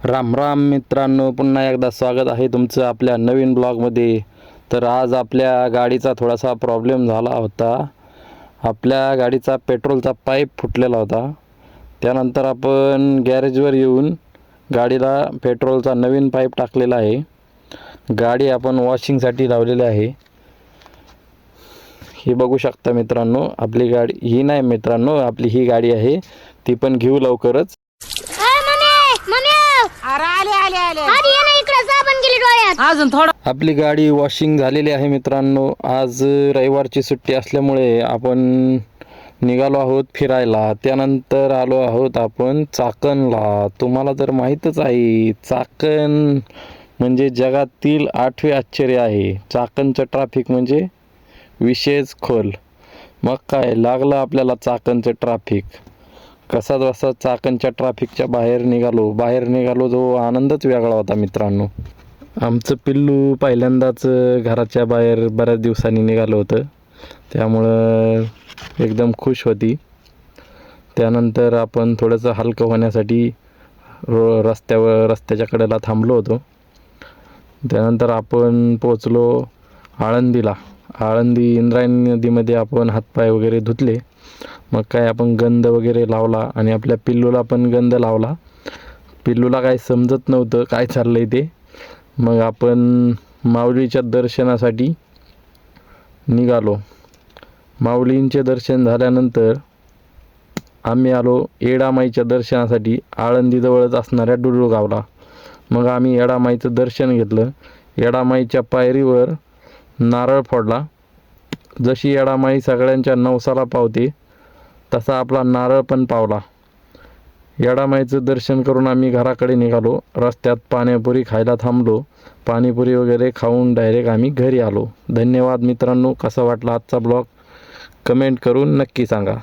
राम राम मित्रांनो, पुन्हा एकदा स्वागत आहे तुमचं आपल्या नवीन ब्लॉगमध्ये. तर आज आपल्या गाडीचा थोडासा प्रॉब्लेम झाला होता. आपल्या गाडीचा पेट्रोलचा पाईप फुटलेला होता. त्यानंतर आपण गॅरेजवर येऊन गाडीला पेट्रोलचा नवीन पाईप टाकलेला आहे. गाडी आपण वॉशिंगसाठी लावलेली आहे. ही बघू शकता मित्रांनो, आपली गाडी ही नाही मित्रांनो, आपली ही गाडी आहे. ती पण घेऊ लवकरच. अजून थोडं आपली गाडी वॉशिंग झालेली आहे मित्रांनो. आज रविवारची सुट्टी असल्यामुळे आपण निघालो आहोत फिरायला. त्यानंतर आलो आहोत आपण चाकणला. तुम्हाला तर माहीतच आहे, चाकण म्हणजे जगातील 8वे आश्चर्य आहे. चाकणचं ट्रॅफिक म्हणजे विशेष खोल. मग काय लागलं आपल्याला चाकणचं ट्रॅफिक. कसा बसा चाकणच्या ट्रॅफिकच्या बाहेर निघालो जो आनंदच वेगळा होता मित्रांनो. आमचं पिल्लू पहिल्यांदाच घराच्या बाहेर बऱ्याच दिवसांनी निघालं होतं, त्यामुळं एकदम खुश होती. त्यानंतर आपण थोडंसं हलकं होण्यासाठी रस्त्याच्या कडेला थांबलो होतो. त्यानंतर आपण पोचलो आळंदीला. आळंदी इंद्रायणी नदीमध्ये आपण हातपाय वगैरे धुतले. मग काय आपण गंध वगैरे लावला आणि आपल्या पिल्लूला पण गंध लावला. पिल्लूला काय समजत नव्हतं काय चाललं आहे ते. मग आपण माऊलीच्या दर्शनासाठी निघालो. माऊलींचे दर्शन झाल्यानंतर आम्ही आलो येडामाईच्या दर्शनासाठी आळंदीजवळच असणाऱ्या डुडुळगावला. मग आम्ही येडामाईचं दर्शन घेतलं. येडामाईच्या पायरीवर नारळ फोडला. जशी येडामाई सगळ्यांच्या नवसाला पावते तसा आपला नारळ पण पावला. येडामाईचं दर्शन करून आम्ही घराकडे निघालो. रस्त्यात पाणीपुरी खायला थांबलो. पाणीपुरी वगैरे खाऊन डायरेक्ट आम्ही घरी आलो. धन्यवाद मित्रांनो. कसा वाटला आजचा ब्लॉग कमेंट करून नक्की सांगा.